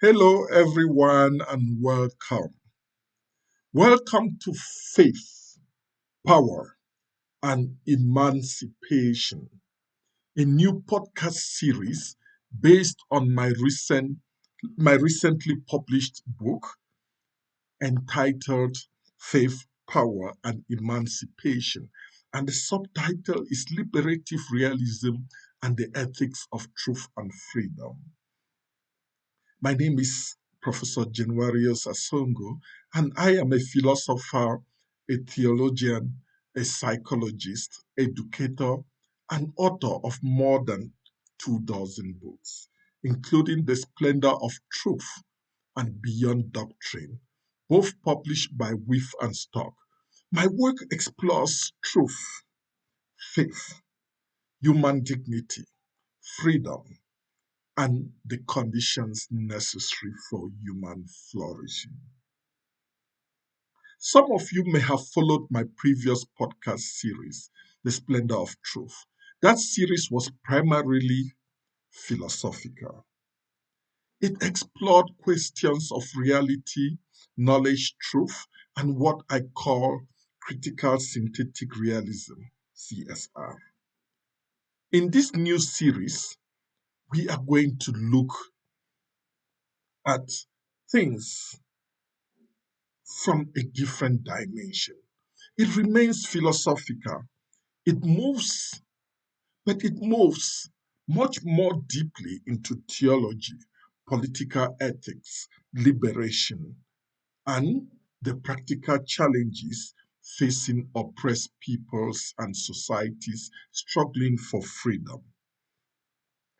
Hello, everyone, and welcome. Welcome to Faith, Power, and Emancipation, a new podcast series based on my recently published book entitled Faith, Power, and Emancipation. And the subtitle is Liberative Realism and the Ethics of Truth and Freedom. My name is Professor Januarius Asongu, and I am a philosopher, a theologian, a psychologist, educator, and author of more than 2 dozen books, including The Splendor of Truth and Beyond Doctrine, both published by Wif and Stock. My work explores truth, faith, human dignity, freedom, and the conditions necessary for human flourishing. Some of you may have followed my previous podcast series, The Splendor of Truth. That series was primarily philosophical. It explored questions of reality, knowledge, truth, and what I call critical synthetic realism, CSR. In this new series, we are going to look at things from a different dimension. It remains philosophical. It moves, but it moves much more deeply into theology, political ethics, liberation, and the practical challenges facing oppressed peoples and societies struggling for freedom.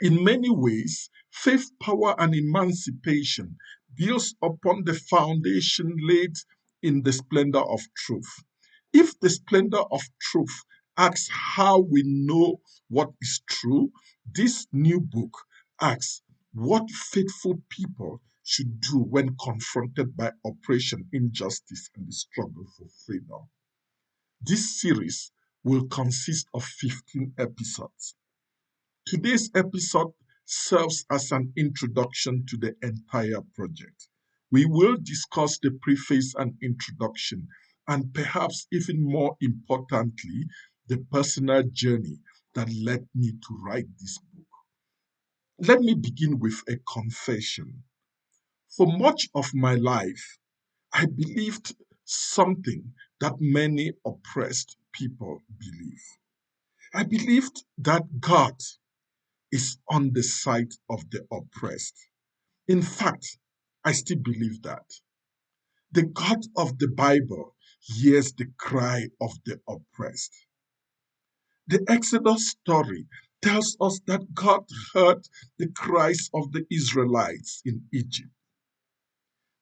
In many ways, faith, power, and emancipation builds upon the foundation laid in the splendor of truth. If the splendor of truth asks how we know what is true, this new book asks what faithful people should do when confronted by oppression, injustice, and the struggle for freedom. This series will consist of 15 episodes. Today's episode serves as an introduction to the entire project. We will discuss the preface and introduction, and perhaps even more importantly, the personal journey that led me to write this book. Let me begin with a confession. For much of my life, I believed something that many oppressed people believe. I believed that God is on the side of the oppressed. In fact, I still believe that. The God of the Bible hears the cry of the oppressed. The Exodus story tells us that God heard the cries of the Israelites in Egypt.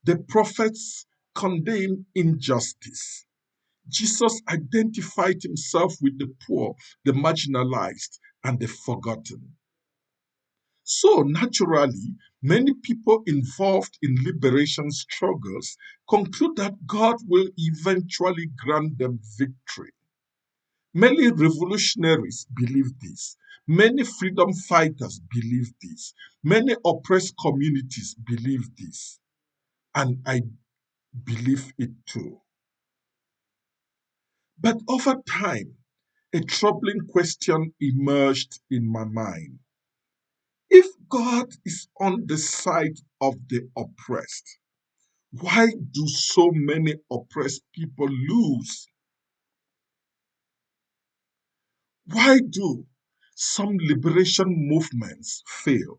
The prophets condemn injustice. Jesus identified himself with the poor, the marginalized, and the forgotten. So, naturally, many people involved in liberation struggles conclude that God will eventually grant them victory. Many revolutionaries believe this. Many freedom fighters believe this. Many oppressed communities believe this. And I believe it too. But over time, a troubling question emerged in my mind. If God is on the side of the oppressed, why do so many oppressed people lose? Why do some liberation movements fail?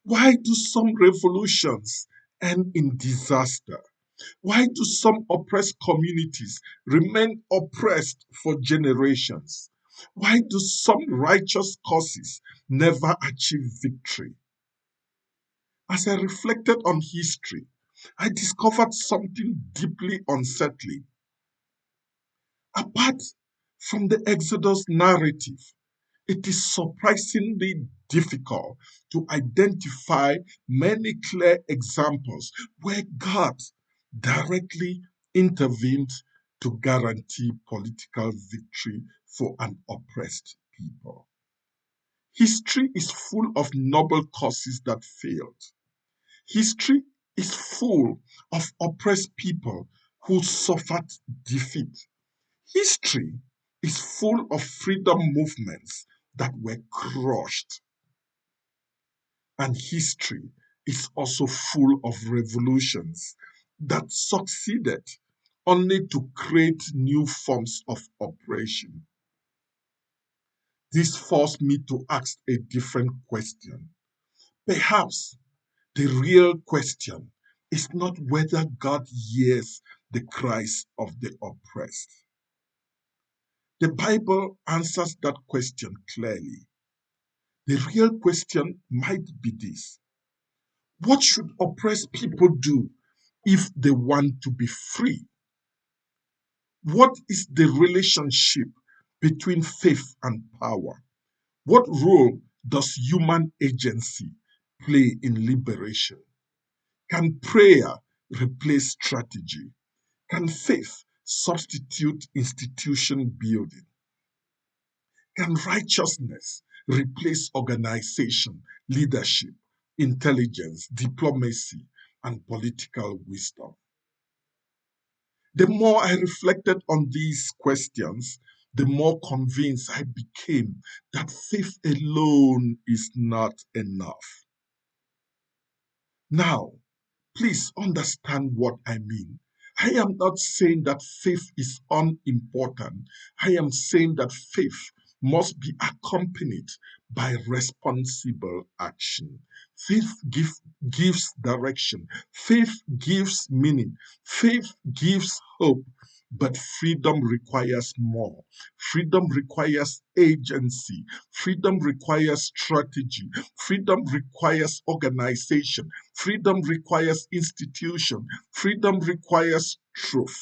Why do some revolutions end in disaster? Why do some oppressed communities remain oppressed for generations? Why do some righteous causes never achieve victory? As I reflected on history, I discovered something deeply unsettling. Apart from the Exodus narrative, it is surprisingly difficult to identify many clear examples where God directly intervened to guarantee political victory for an oppressed people. History is full of noble causes that failed. History is full of oppressed people who suffered defeat. History is full of freedom movements that were crushed. And history is also full of revolutions that succeeded only to create new forms of oppression. This forced me to ask a different question. Perhaps the real question is not whether God hears the cries of the oppressed. The Bible answers that question clearly. The real question might be this: what should oppressed people do if they want to be free? What is the relationship between faith and power? What role does human agency play in liberation? Can prayer replace strategy? Can faith substitute institution building? Can righteousness replace organization, leadership, intelligence, diplomacy, and political wisdom? The more I reflected on these questions, the more convinced I became that faith alone is not enough. Now, please understand what I mean. I am not saying that faith is unimportant. I am saying that faith must be accompanied by responsible action. Faith gives direction. Faith gives meaning. Faith gives hope. But freedom requires more. Freedom requires agency. Freedom requires strategy. Freedom requires organization. Freedom requires institution. Freedom requires truth.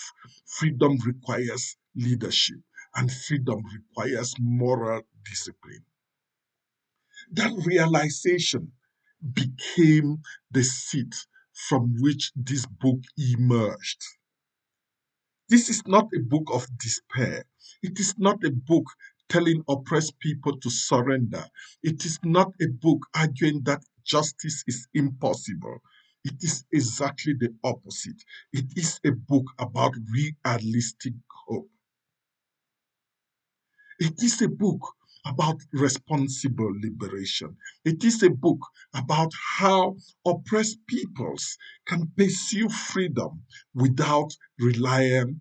Freedom requires leadership. And freedom requires moral discipline. That realization became the seed from which this book emerged. This is not a book of despair. It is not a book telling oppressed people to surrender. It is not a book arguing that justice is impossible. It is exactly the opposite. It is a book about realistic hope. It is a book about responsible liberation. It is a book about how oppressed peoples can pursue freedom without relying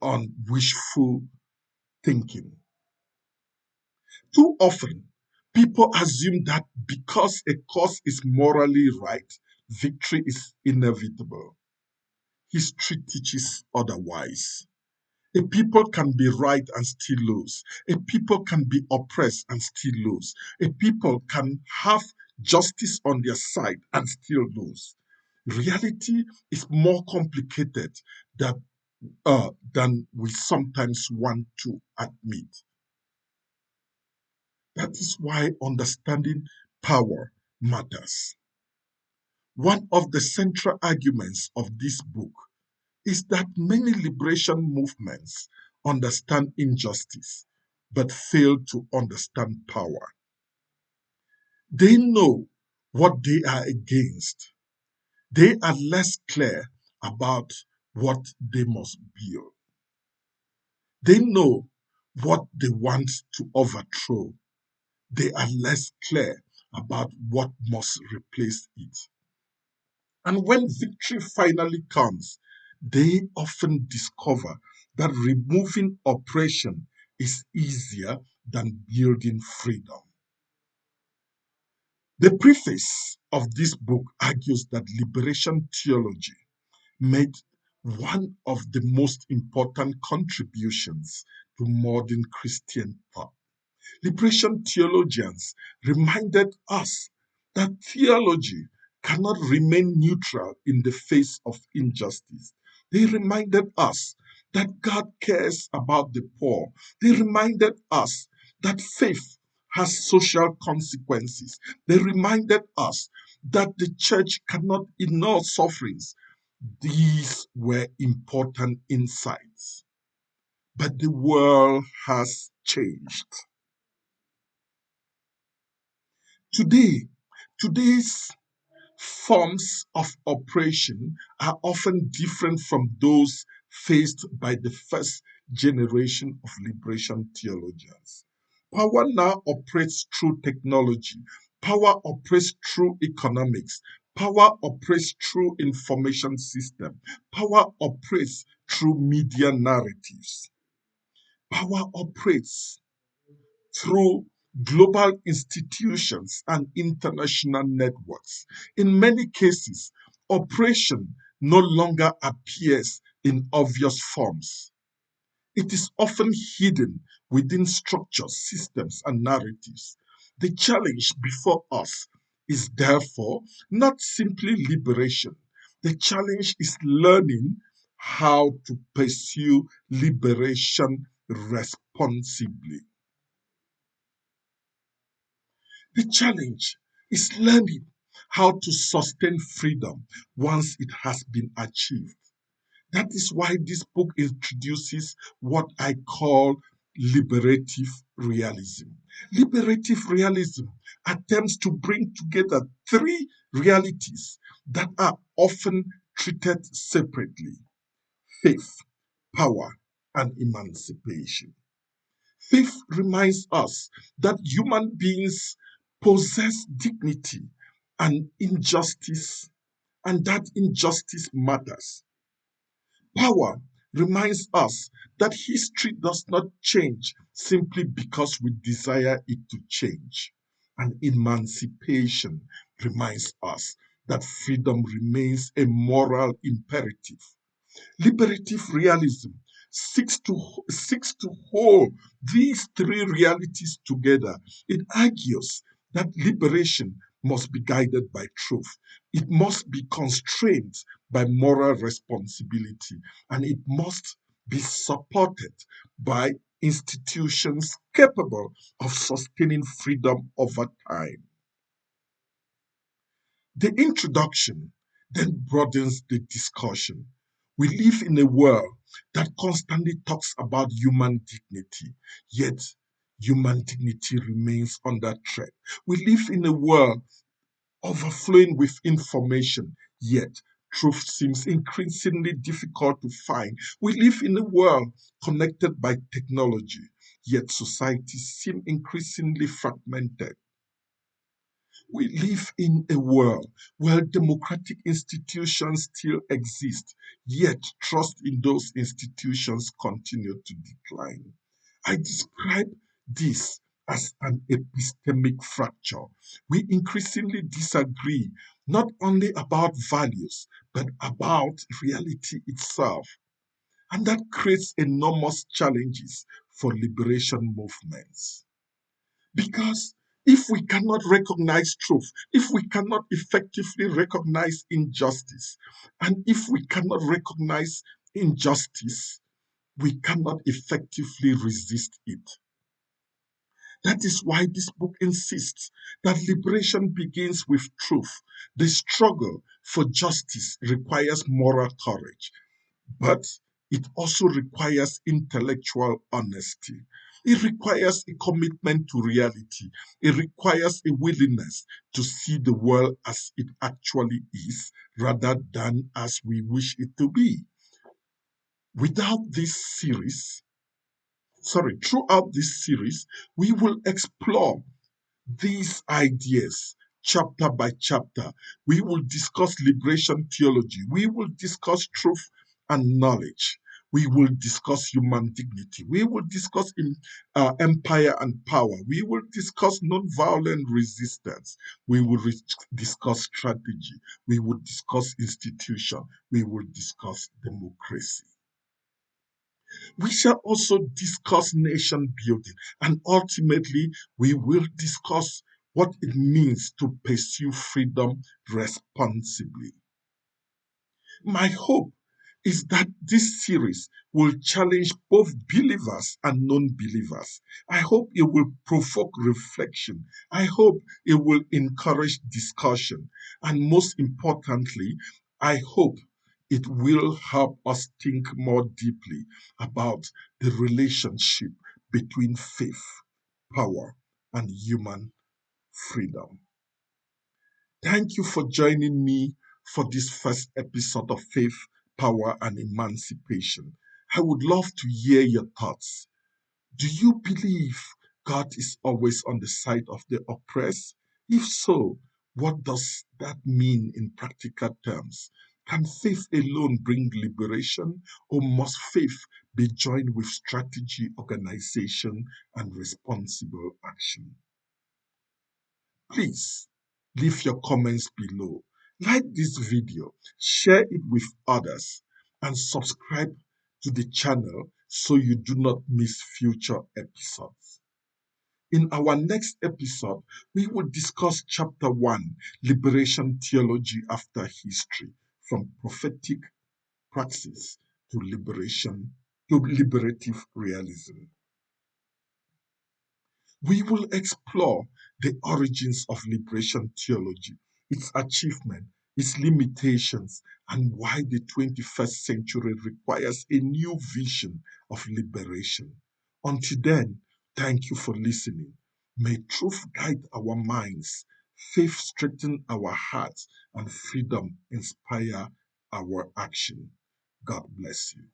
on wishful thinking. Too often, people assume that because a cause is morally right, victory is inevitable. History teaches otherwise. A people can be right and still lose. A people can be oppressed and still lose. A people can have justice on their side and still lose. Reality is more complicated than we sometimes want to admit. That is why understanding power matters. One of the central arguments of this book is that many liberation movements understand injustice but fail to understand power. They know what they are against. They are less clear about what they must build. They know what they want to overthrow. They are less clear about what must replace it. And when victory finally comes, they often discover that removing oppression is easier than building freedom. The preface of this book argues that liberation theology made one of the most important contributions to modern Christian thought. Liberation theologians reminded us that theology cannot remain neutral in the face of injustice. They reminded us that God cares about the poor. They reminded us that faith has social consequences. They reminded us that the church cannot ignore sufferings. These were important insights. But the world has changed. Today, today's forms of oppression are often different from those faced by the first generation of liberation theologians. Power now operates through technology. Power operates through economics. Power operates through information system. Power operates through media narratives. Power operates through global institutions and international networks. In many cases, oppression no longer appears in obvious forms. It is often hidden within structures, systems, and narratives. The challenge before us is therefore not simply liberation. The challenge is learning how to pursue liberation responsibly. The challenge is learning how to sustain freedom once it has been achieved. That is why this book introduces what I call liberative realism. Liberative realism attempts to bring together three realities that are often treated separately: faith, power, and emancipation. Faith reminds us that human beings possess dignity and injustice, and that injustice matters. Power reminds us that history does not change simply because we desire it to change. And emancipation reminds us that freedom remains a moral imperative. Liberative realism seeks to hold these three realities together. It argues that liberation must be guided by truth. It must be constrained by moral responsibility, and it must be supported by institutions capable of sustaining freedom over time. The introduction then broadens the discussion. We live in a world that constantly talks about human dignity, yet human dignity remains under threat. We live in a world overflowing with information, yet truth seems increasingly difficult to find. We live in a world connected by technology, yet societies seem increasingly fragmented. We live in a world where democratic institutions still exist, yet trust in those institutions continue to decline. I describe this as an epistemic fracture. We increasingly disagree not only about values, but about reality itself. And that creates enormous challenges for liberation movements. Because if we cannot recognize truth, if we cannot effectively recognize injustice, and if we cannot recognize injustice, we cannot effectively resist it. That is why this book insists that liberation begins with truth. The struggle for justice requires moral courage, but it also requires intellectual honesty. It requires a commitment to reality. It requires a willingness to see the world as it actually is rather than as we wish it to be. Without this series, throughout this series, we will explore these ideas chapter by chapter. We will discuss liberation theology. We will discuss truth and knowledge. We will discuss human dignity. We will discuss empire and power. We will discuss nonviolent resistance. We will discuss strategy. We will discuss institution. We will discuss democracy. We shall also discuss nation building, and ultimately, we will discuss what it means to pursue freedom responsibly. My hope is that this series will challenge both believers and non believers. I hope it will provoke reflection. I hope it will encourage discussion. And most importantly, I hope it will help us think more deeply about the relationship between faith, power, and human freedom. Thank you for joining me for this first episode of Faith, Power, and Emancipation. I would love to hear your thoughts. Do you believe God is always on the side of the oppressed? If so, what does that mean in practical terms? Can faith alone bring liberation, or must faith be joined with strategy, organization, and responsible action? Please leave your comments below. Like this video, share it with others, and subscribe to the channel so you do not miss future episodes. In our next episode, we will discuss Chapter 1, Liberation Theology After History, from prophetic praxis to liberation to liberative realism. We will explore the origins of liberation theology, its achievement, its limitations, and why the 21st century requires a new vision of liberation. Until then, thank you for listening. May truth guide our minds, faith strengthen our hearts, and freedom inspire our action. God bless you.